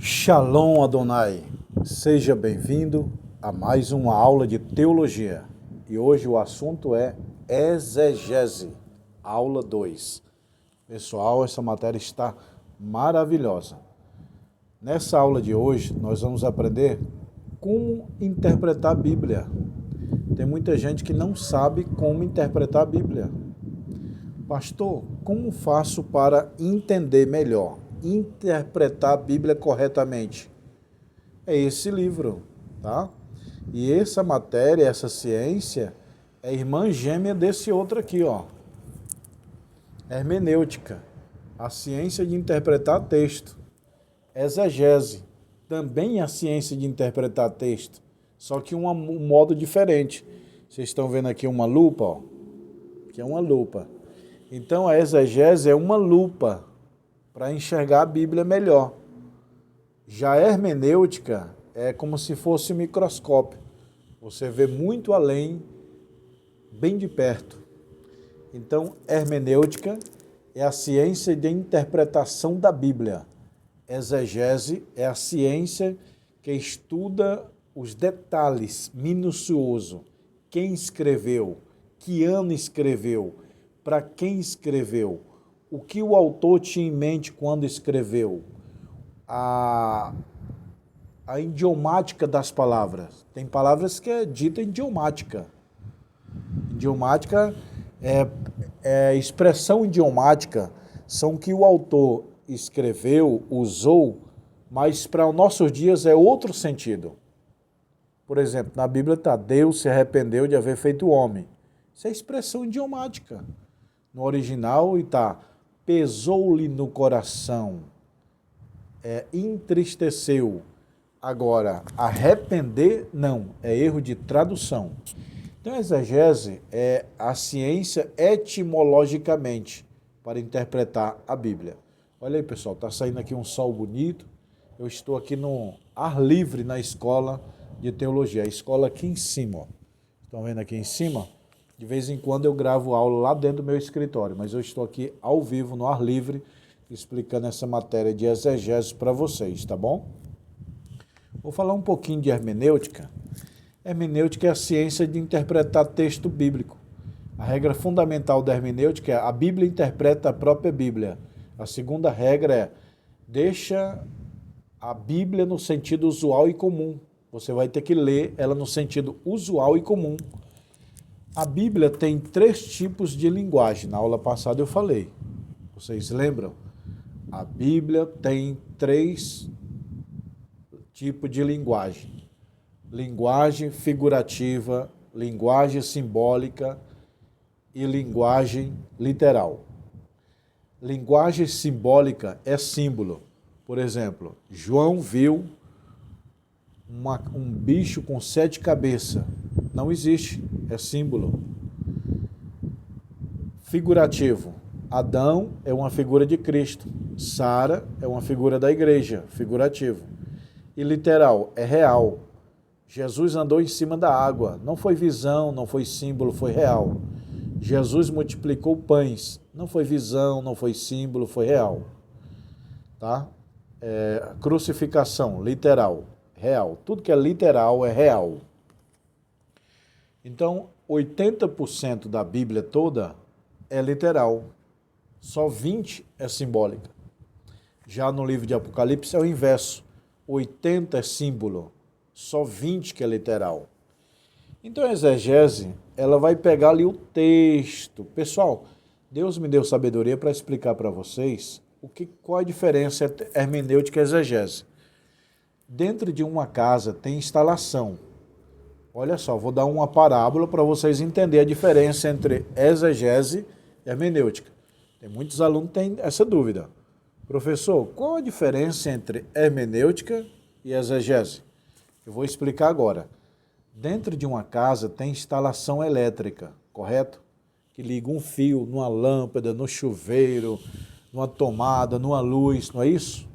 Shalom Adonai, seja bem-vindo a mais uma aula de teologia. E hoje o assunto é exegese, aula 2. Pessoal, essa matéria está maravilhosa. Nessa aula de hoje nós vamos aprender como interpretar a Bíblia. Tem muita gente que não sabe como interpretar a Bíblia. Pastor, como faço para entender melhor, interpretar a Bíblia corretamente? É esse livro, tá? E essa matéria, essa ciência, é irmã gêmea desse outro aqui, ó. Hermenêutica, a ciência de interpretar texto. Exegese, também a ciência de interpretar texto, só que um modo diferente. Vocês estão vendo aqui uma lupa, ó, que é uma lupa. Então a exegese é uma lupa para enxergar a Bíblia melhor. Já a hermenêutica é como se fosse um microscópio. Você vê muito além, bem de perto. Então, hermenêutica é a ciência de interpretação da Bíblia. Exegese é a ciência que estuda os detalhes minuciosos. Quem escreveu, que ano escreveu, para quem escreveu, o que o autor tinha em mente quando escreveu, a idiomática das palavras. Tem palavras que é dita idiomática. Idiomática é expressão idiomática, são que o autor escreveu, usou, mas para os nossos dias é outro sentido. Por exemplo, na Bíblia está, Deus se arrependeu de haver feito o homem. Isso é expressão idiomática. No original está, pesou-lhe no coração, entristeceu. Agora, arrepender, não, é erro de tradução. Então, a exegese é a ciência etimologicamente para interpretar a Bíblia. Olha aí, pessoal, está saindo aqui um sol bonito. Eu estou aqui no ar livre na escola de teologia, a escola aqui em cima. Ó. Estão vendo aqui em cima? De vez em quando eu gravo aula lá dentro do meu escritório, mas eu estou aqui ao vivo, no ar livre, explicando essa matéria de exegese para vocês, tá bom? Vou falar um pouquinho de hermenêutica. Hermenêutica é a ciência de interpretar texto bíblico. A regra fundamental da hermenêutica é a Bíblia interpreta a própria Bíblia. A segunda regra é deixa a Bíblia no sentido usual e comum. Você vai ter que ler ela no sentido usual e comum. A Bíblia tem 3 tipos de linguagem. Na aula passada eu falei. Vocês lembram? A Bíblia tem 3 tipos de linguagem. Linguagem figurativa, linguagem simbólica e linguagem literal. Linguagem simbólica é símbolo. Por exemplo, João viu um bicho com 7 cabeças. Não existe, é símbolo. Figurativo. Adão é uma figura de Cristo. Sara é uma figura da igreja, figurativo. E literal, é real. Jesus andou em cima da água. Não foi visão, não foi símbolo, foi real. Jesus multiplicou pães. Não foi visão, não foi símbolo, foi real. Tá? Crucificação, literal, real. Tudo que é literal é real. Então, 80% da Bíblia toda é literal. Só 20% é simbólica. Já no livro de Apocalipse é o inverso. 80% é símbolo. Só 20% que é literal. Então, a exegese, ela vai pegar ali o texto. Pessoal, Deus me deu sabedoria para explicar para vocês qual a diferença entre hermenêutica e exegese. Dentro de uma casa tem instalação. Olha só, vou dar uma parábola para vocês entenderem a diferença entre exegese e hermenêutica. Tem muitos alunos que têm essa dúvida. Professor, qual a diferença entre hermenêutica e exegese? Eu vou explicar agora. Dentro de uma casa tem instalação elétrica, correto? Que liga um fio numa lâmpada, no chuveiro, numa tomada, numa luz, não é isso?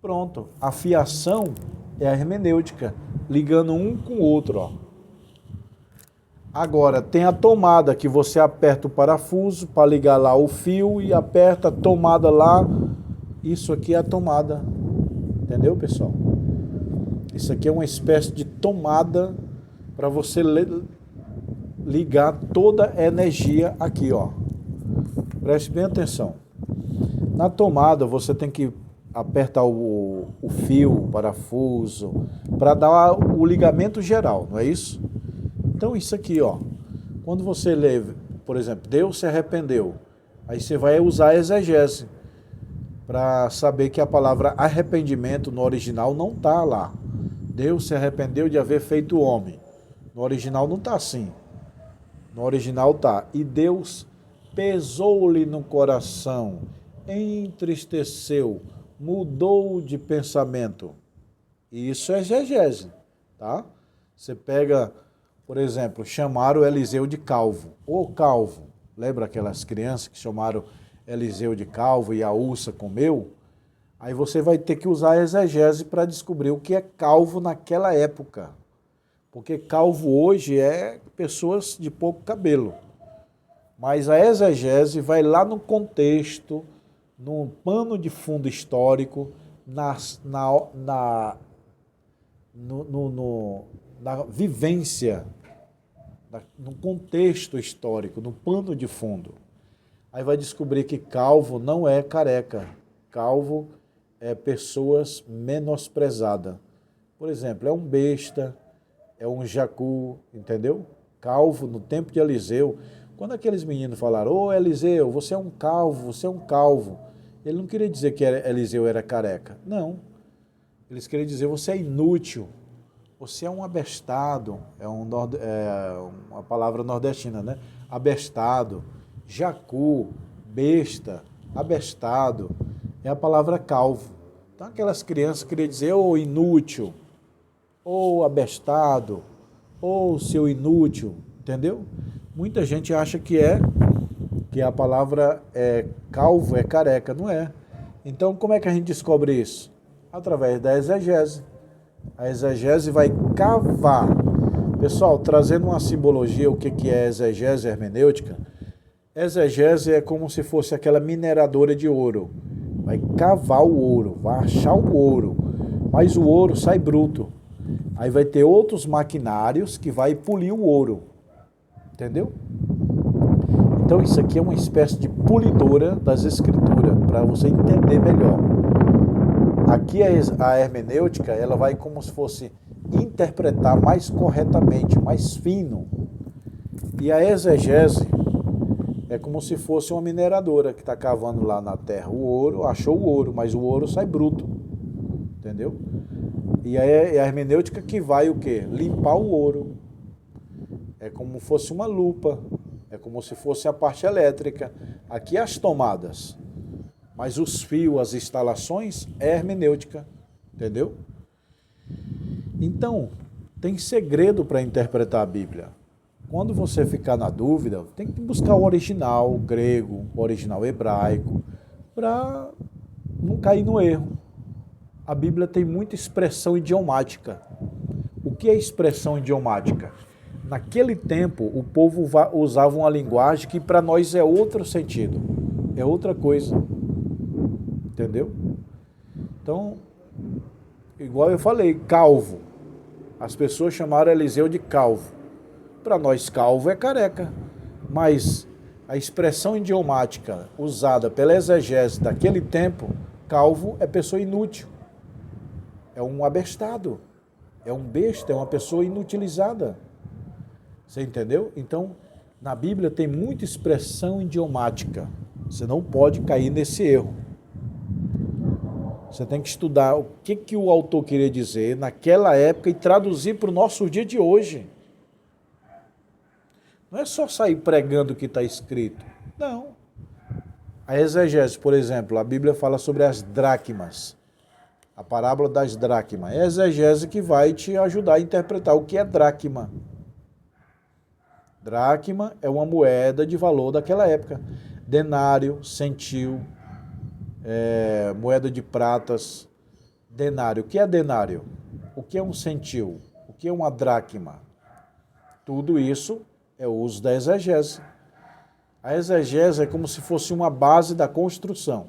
Pronto, a fiação é a hermenêutica, ligando um com o outro, ó. Agora, tem a tomada, que você aperta o parafuso para ligar lá o fio e aperta a tomada lá. Isso aqui é a tomada. Entendeu, pessoal? Isso aqui é uma espécie de tomada para você ligar toda a energia aqui, ó. Preste bem atenção. Na tomada você tem que apertar o fio, o parafuso, para dar o ligamento geral, não é isso? Então isso aqui, ó. Quando você lê, por exemplo, Deus se arrependeu, aí você vai usar a exegese para saber que a palavra arrependimento no original não está lá. Deus se arrependeu de haver feito o homem. No original não está assim. No original está. E Deus pesou-lhe no coração, entristeceu, mudou de pensamento. E isso é exegese, tá? Você pega, por exemplo, chamaram Eliseu de calvo. Ô calvo, lembra aquelas crianças que chamaram Eliseu de calvo e a ursa comeu? Aí você vai ter que usar a exegese para descobrir o que é calvo naquela época. Porque calvo hoje é pessoas de pouco cabelo. Mas a exegese vai lá no contexto, no pano de fundo histórico, na vivência, no contexto histórico, no pano de fundo. Aí vai descobrir que calvo não é careca. Calvo é pessoas menosprezadas. Por exemplo, é um besta, é um jacu, entendeu? Calvo, no tempo de Eliseu, quando aqueles meninos falaram, ô Eliseu, você é um calvo, você é um calvo. Ele não queria dizer que Eliseu era careca. Não. Eles queriam dizer, você é inútil, você é um abestado, uma palavra nordestina, né? Abestado, jacu, besta, abestado, é a palavra calvo. Então aquelas crianças queriam dizer, ô inútil, ô abestado, ô seu inútil, entendeu? Muita gente acha que a palavra calvo é careca, não é. Então como é que a gente descobre isso? Através da exegese. A exegese vai cavar. Pessoal, trazendo uma simbologia, o que é exegese hermenêutica? Exegese é como se fosse aquela mineradora de ouro. Vai cavar o ouro, vai achar o ouro, mas o ouro sai bruto. Aí vai ter outros maquinários que vai polir o ouro. Entendeu? Então isso aqui é uma espécie de polidora das escrituras, para você entender melhor. Aqui a hermenêutica, ela vai como se fosse interpretar mais corretamente, mais fino. E a exegese é como se fosse uma mineradora que está cavando lá na terra o ouro, achou o ouro, mas o ouro sai bruto. Entendeu? E é a hermenêutica que vai o quê? Limpar o ouro. É como se fosse uma lupa, é como se fosse a parte elétrica. Aqui as tomadas, mas os fios, as instalações, é hermenêutica, entendeu? Então, tem segredo para interpretar a Bíblia. Quando você ficar na dúvida, tem que buscar o original grego, o original hebraico, para não cair no erro. A Bíblia tem muita expressão idiomática. O que é expressão idiomática? Naquele tempo, o povo usava uma linguagem que para nós é outro sentido, é outra coisa. Entendeu? Então, igual eu falei, calvo. As pessoas chamaram Eliseu de calvo. Para nós, calvo é careca. Mas a expressão idiomática usada pela exegese daquele tempo, calvo é pessoa inútil. É um abestado. É um besta, é uma pessoa inutilizada. Você entendeu? Então, na Bíblia tem muita expressão idiomática. Você não pode cair nesse erro. Você tem que estudar o que o autor queria dizer naquela época e traduzir para o nosso dia de hoje. Não é só sair pregando o que está escrito. Não. A exegese, por exemplo, a Bíblia fala sobre as dracmas. A parábola das dracmas. É a exegese que vai te ajudar a interpretar o que é dracma. Dracma é uma moeda de valor daquela época. Denário, centil, moeda de pratas. Denário. O que é denário? O que é um centil? O que é uma dracma? Tudo isso é o uso da exegese. A exegese é como se fosse uma base da construção.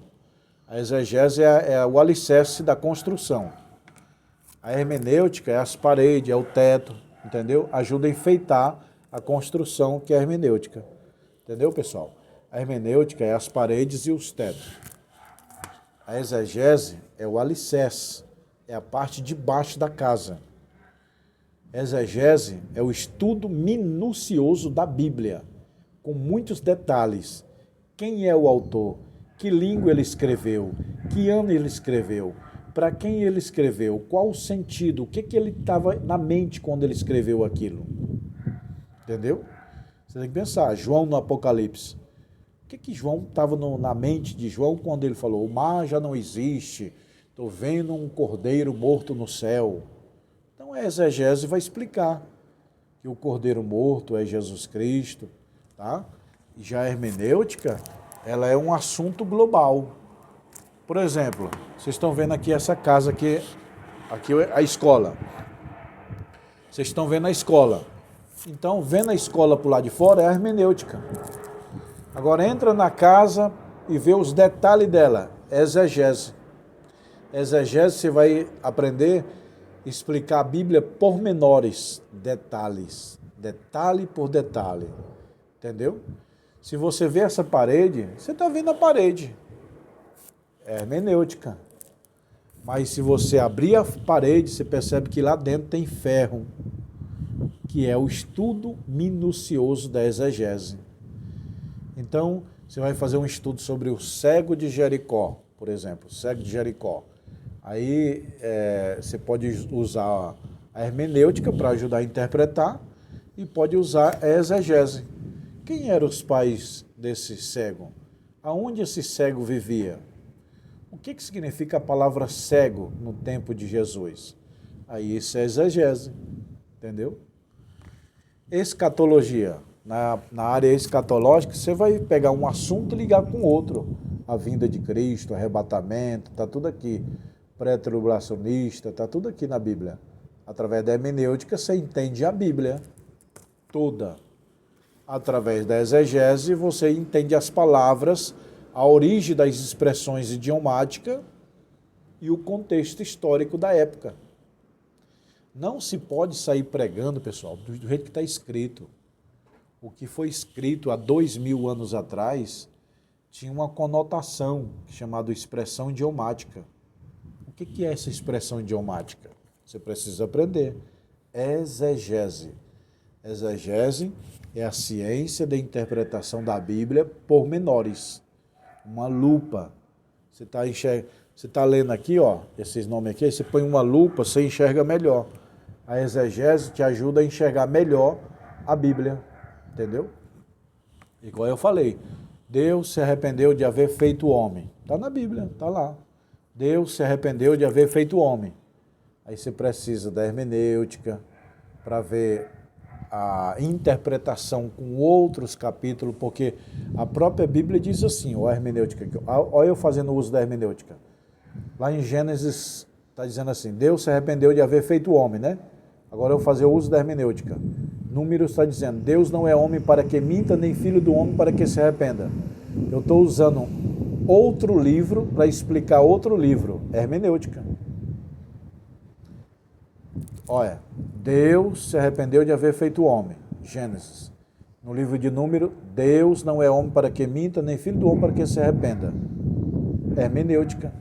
A exegese é o alicerce da construção. A hermenêutica é as paredes, é o teto, entendeu? Ajuda a enfeitar a construção que é a hermenêutica. Entendeu, pessoal? A hermenêutica é as paredes e os tetos. A exegese é o alicerce, é a parte de baixo da casa. Exegese é o estudo minucioso da Bíblia, com muitos detalhes. Quem é o autor? Que língua ele escreveu? Que ano ele escreveu? Para quem ele escreveu? Qual o sentido? O que ele estava na mente quando ele escreveu aquilo? Entendeu? Você tem que pensar, João no Apocalipse. O que João estava na mente de João quando ele falou, o mar já não existe, estou vendo um cordeiro morto no céu. Então a exegese vai explicar que o cordeiro morto é Jesus Cristo, tá? E já a hermenêutica, ela é um assunto global. Por exemplo, vocês estão vendo aqui essa casa aqui é a escola. Vocês estão vendo a escola. Então, vendo a escola por lá de fora é a hermenêutica. Agora entra na casa e vê os detalhes dela, é exegese. Exegese você vai aprender a explicar a Bíblia por menores, detalhes, detalhe por detalhe, entendeu? Se você vê essa parede, você está vendo a parede, é hermenêutica. Mas se você abrir a parede, você percebe que lá dentro tem ferro, que é o estudo minucioso da exegese. Então, você vai fazer um estudo sobre o cego de Jericó, por exemplo, o cego de Jericó. Aí você pode usar a hermenêutica para ajudar a interpretar e pode usar a exegese. Quem eram os pais desse cego? Aonde esse cego vivia? O que significa a palavra cego no tempo de Jesus? Aí isso é exegese, entendeu? Escatologia. Na área escatológica, você vai pegar um assunto e ligar com outro. A vinda de Cristo, arrebatamento, está tudo aqui. Pré-tribulacionista, está tudo aqui na Bíblia. Através da hermenêutica, você entende a Bíblia toda. Através da exegese, você entende as palavras, a origem das expressões idiomáticas e o contexto histórico da época. Não se pode sair pregando, pessoal, do jeito que está escrito. O que foi escrito há 2000 anos atrás tinha uma conotação chamada expressão idiomática. O que é essa expressão idiomática? Você precisa aprender. Exegese. Exegese é a ciência da interpretação da Bíblia por menores. Uma lupa. Você está lendo aqui, ó, esses nomes aqui, aí você põe uma lupa, você enxerga melhor. A exegese te ajuda a enxergar melhor a Bíblia. Entendeu? Igual eu falei, Deus se arrependeu de haver feito o homem. Está na Bíblia, está lá. Deus se arrependeu de haver feito o homem. Aí você precisa da hermenêutica para ver a interpretação com outros capítulos, porque a própria Bíblia diz assim, a hermenêutica, olha eu fazendo uso da hermenêutica. Lá em Gênesis está dizendo assim, Deus se arrependeu de haver feito o homem, né? Agora eu vou fazer o uso da hermenêutica. Números está dizendo, Deus não é homem para que minta, nem filho do homem para que se arrependa. Eu estou usando outro livro para explicar outro livro, hermenêutica. Olha, Deus se arrependeu de haver feito o homem, Gênesis. No livro de Número, Deus não é homem para que minta, nem filho do homem para que se arrependa. Hermenêutica.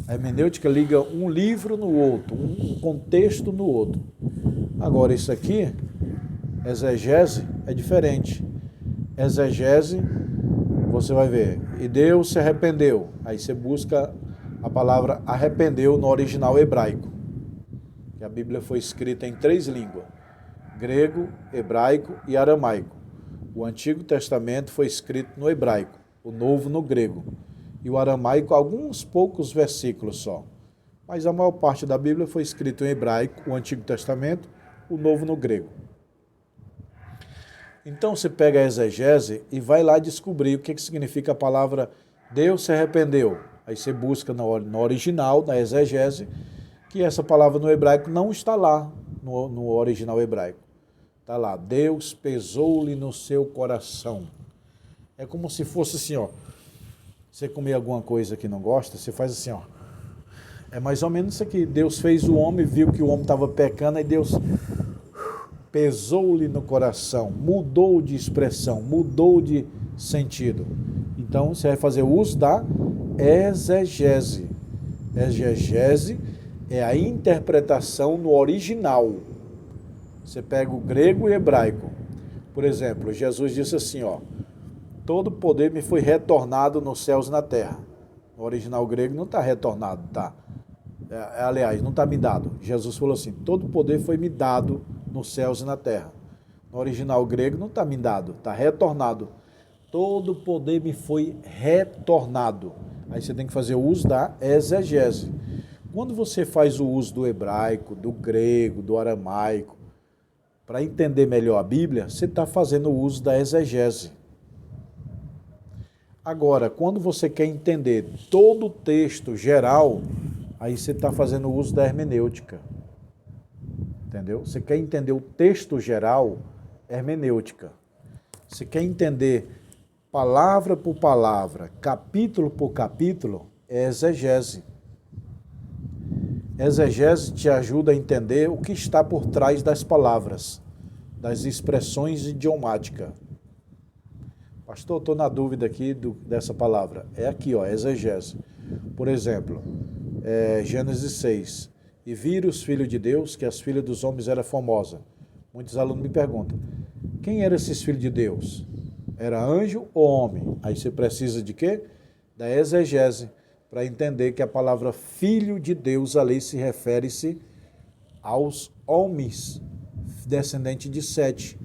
A hermenêutica liga um livro no outro, um contexto no outro. Agora, isso aqui, exegese, é diferente. Exegese, você vai ver, e Deus se arrependeu. Aí você busca a palavra arrependeu no original hebraico. Que a Bíblia foi escrita em 3 línguas, grego, hebraico e aramaico. O Antigo Testamento foi escrito no hebraico, o Novo no grego. E o aramaico, alguns poucos versículos só. Mas a maior parte da Bíblia foi escrito em hebraico, o Antigo Testamento, o Novo no grego. Então você pega a exegese e vai lá descobrir o que significa a palavra Deus se arrependeu. Aí você busca no original, na exegese, que essa palavra no hebraico não está lá no original hebraico. Está lá, Deus pesou-lhe no seu coração. É como se fosse assim, ó. Você comer alguma coisa que não gosta, você faz assim, ó. É mais ou menos isso aqui. Deus fez o homem, viu que o homem estava pecando, e Deus pesou-lhe no coração, mudou de expressão, mudou de sentido. Então, você vai fazer uso da exegese. Exegese é a interpretação no original. Você pega o grego e o hebraico. Por exemplo, Jesus disse assim, ó, todo poder me foi retornado nos céus e na terra. No original grego não está retornado, tá? Aliás, não está me dado. Jesus falou assim, todo poder foi me dado nos céus e na terra. No original grego não está me dado, está retornado. Todo poder me foi retornado. Aí você tem que fazer o uso da exegese. Quando você faz o uso do hebraico, do grego, do aramaico, para entender melhor a Bíblia, você está fazendo o uso da exegese. Agora, quando você quer entender todo o texto geral, aí você está fazendo o uso da hermenêutica. Entendeu? Você quer entender o texto geral, hermenêutica. Você quer entender palavra por palavra, capítulo por capítulo, é exegese. Exegese te ajuda a entender o que está por trás das palavras, das expressões idiomáticas. Pastor, estou na dúvida aqui dessa palavra. É aqui, ó, exegese. Por exemplo, Gênesis 6. E viram os filhos de Deus que as filhas dos homens eram formosas. Muitos alunos me perguntam, quem eram esses filhos de Deus? Era anjo ou homem? Aí você precisa de quê? Da exegese, para entender que a palavra filho de Deus ali se refere-se aos homens, descendente de Sete,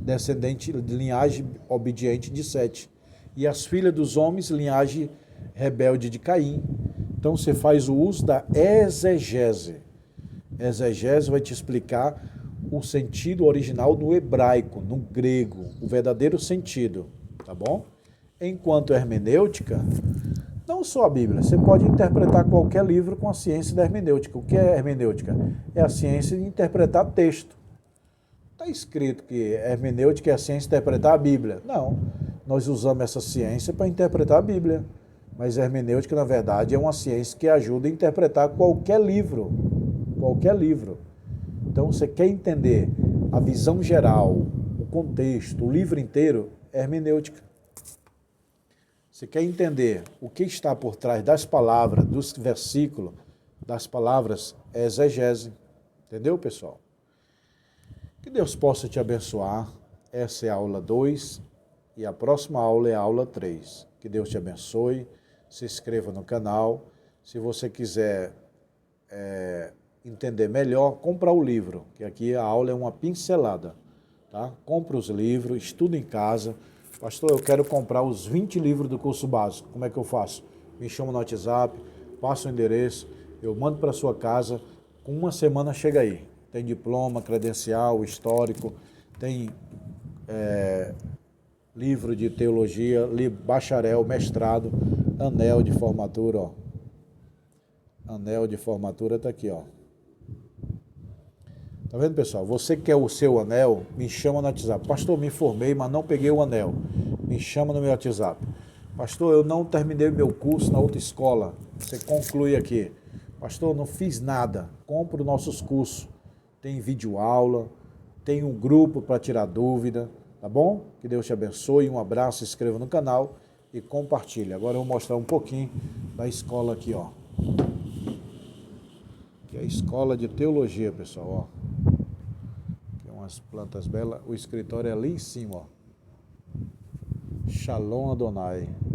descendente de linhagem obediente de Sete. E as filhas dos homens, linhagem rebelde de Caim. Então você faz o uso da exegese. Exegese vai te explicar o sentido original no hebraico, no grego, o verdadeiro sentido, tá bom? Enquanto hermenêutica, não só a Bíblia, você pode interpretar qualquer livro com a ciência da hermenêutica. O que é hermenêutica? É a ciência de interpretar texto. Está escrito que hermenêutica é a ciência de interpretar a Bíblia. Não, nós usamos essa ciência para interpretar a Bíblia. Mas hermenêutica, na verdade, é uma ciência que ajuda a interpretar qualquer livro. Qualquer livro. Então, você quer entender a visão geral, o contexto, o livro inteiro, é hermenêutica. Você quer entender o que está por trás das palavras, dos versículos, das palavras, é exegese. Entendeu, pessoal? Que Deus possa te abençoar. Essa é a aula 2 e a próxima aula é a aula 3. Que Deus te abençoe. Se inscreva no canal. Se você quiser entender melhor, compra o livro, que aqui a aula é uma pincelada. Tá? Compra os livros, estuda em casa. Pastor, eu quero comprar os 20 livros do curso básico. Como é que eu faço? Me chama no WhatsApp, passa o endereço, eu mando para sua casa. Com uma semana chega aí. Tem diploma, credencial, histórico, tem livro de teologia, bacharel, mestrado, anel de formatura, ó. Anel de formatura está aqui, ó. Tá vendo, pessoal? Você quer o seu anel, me chama no WhatsApp. Pastor, me formei, mas não peguei o anel. Me chama no meu WhatsApp. Pastor, eu não terminei meu curso na outra escola. Você conclui aqui. Pastor, não fiz nada. Compre os nossos cursos. Tem videoaula, tem um grupo para tirar dúvida, tá bom? Que Deus te abençoe. Um abraço, se inscreva no canal e compartilhe. Agora eu vou mostrar um pouquinho da escola aqui, ó. Que é a escola de teologia, pessoal, ó. Umas plantas belas, o escritório é ali em cima, ó. Shalom Adonai.